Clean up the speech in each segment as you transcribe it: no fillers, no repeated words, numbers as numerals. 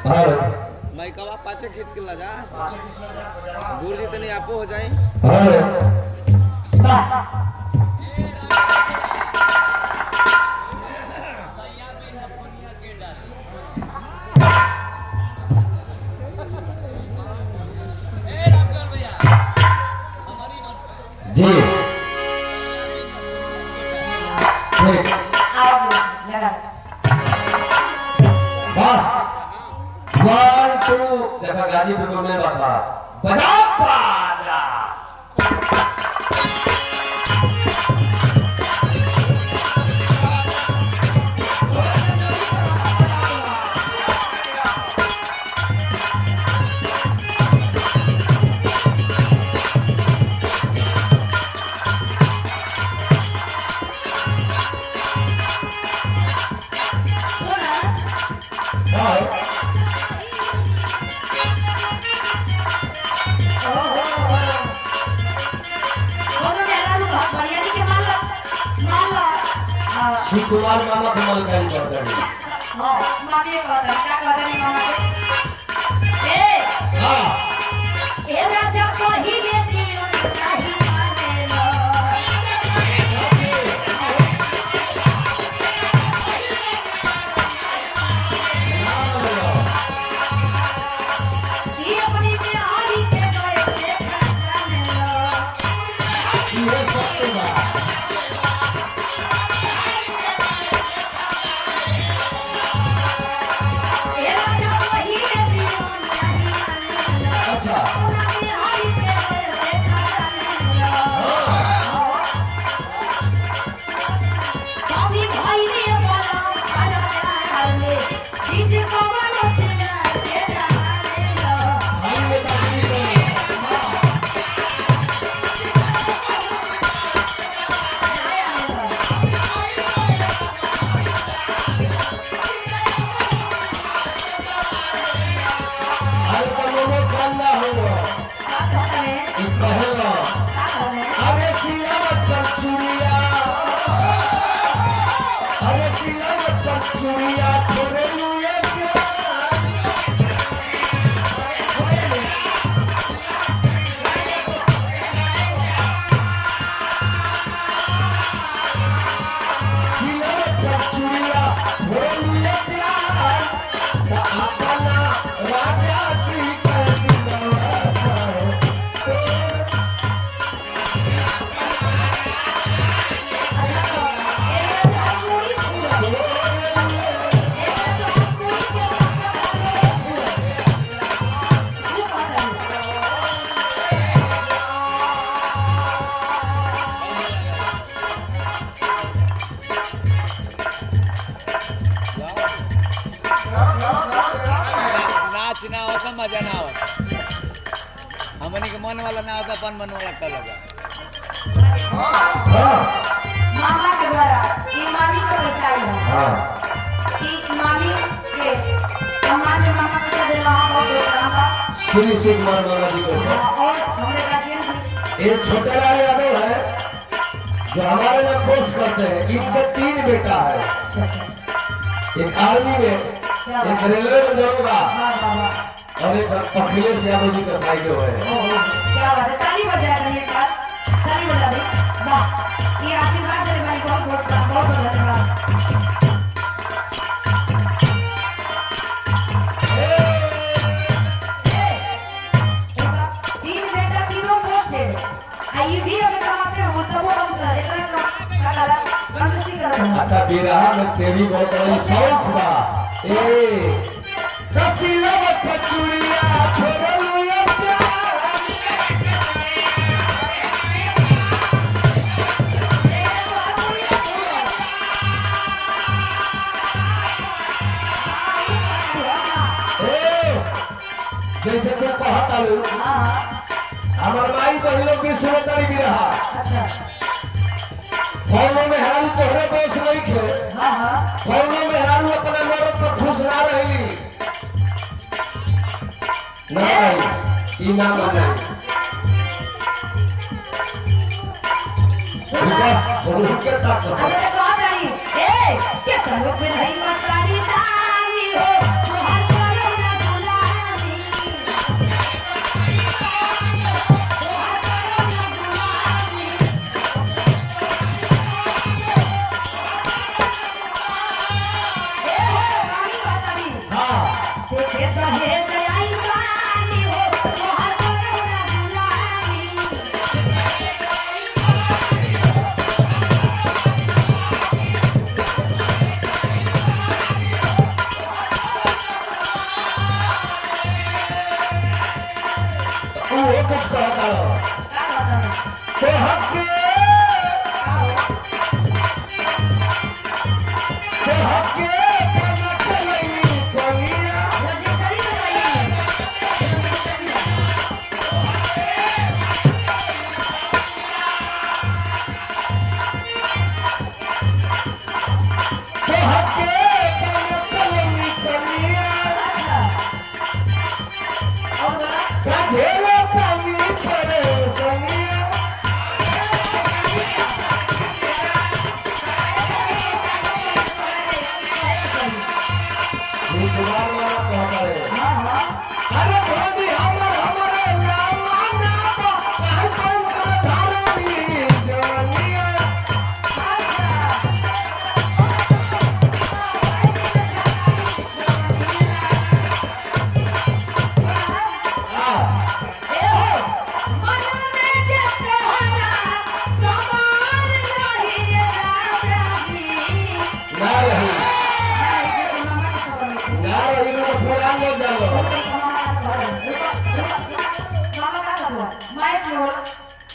हां मैं कवा पाछे खींच के ला जा दूर जितनी आपो हो जाए हां जी ठीक वाह 1 2 देखा गाजीपुर में बसा बजा बाजा कुमार मामा कमाल काम करते हैं हां माने कहता क्या कहते हैं मामा ए हां ए राजा कही देती नहीं माने लो ये अपनी में आरी के गए से खाने लो ये सब बात ना होता मजा ना होता हमनी के मन वाला ना होता अपन मन वाला कर लगा मामा के द्वारा ई मामी को बताई है हां ई मामी के सम्मान में मामा को दे रहा हो श्री श्री कुमार मामा जी को और हमरे गार्जियन ये छोटे लाल यादव है जो हमारे लिए कोर्स करते हैं इनके 3 बेटा है एक आर्मी में एक रेलवे में जाऊंगा और एक अखिलेश यादव जी का भाई जो है क्या बात है ताली बजा रही है पास ताली बजा रही वाह ये आशीर्वाद दे भाई बहुत धन्यवाद तीन बेटा तीनों पोस्ट है आई भी अपने अपने हो सब हम कर इतना का कंजूसी कर अच्छा बिरहा में तेरी बहुत बड़ी शौक बा ए कसीला पचुड़िया छोड़लुया जैसे तुम कहा तालू हमार माई बहन लोग भी सुनत तारी बिरहा अच्छा कौनो में हाल तोहरे दोष नहीं खे कौनो में हाल अपने मरद पर खुश ना रहली नहीं ई ना माने उनके तक अरे कहा रही ए क्या करो फिर नहीं मसाली दाई हो सुहाग करो ना दहे जय पानी हो तोहर करुणा दुलारी वो कुछ कहता हो का बता तो हके पलक लई कनिया जल्दी करी बताइए तो हके पलक लई कनिया अच्छा और बोला काढेला पानी पड़े कनिया ये दुबार वाला कहता है हां हां अरे भाभी हमारे लामा नामा काहे कौन कर धारनी जवानिया अच्छा हां ए हो मन में जे तोहरा समान रही राजा जी ना रही ना रही ना थोड़ा ले जाओ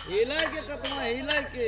हिलाई के कतना हिलाई के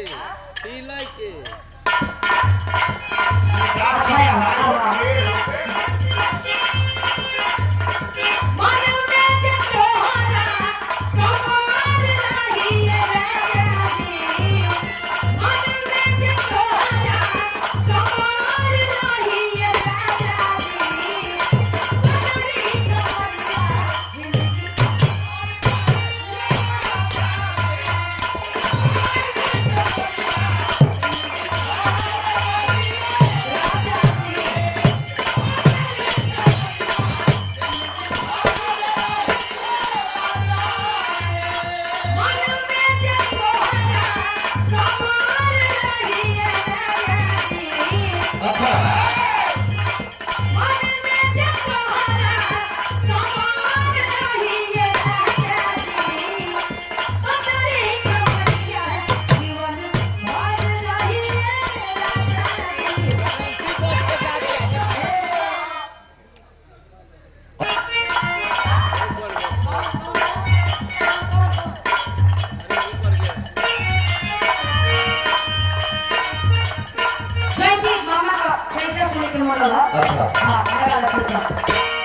अच्छा मामा का 6 सुन के मोड़ लो अच्छा हां लगा लो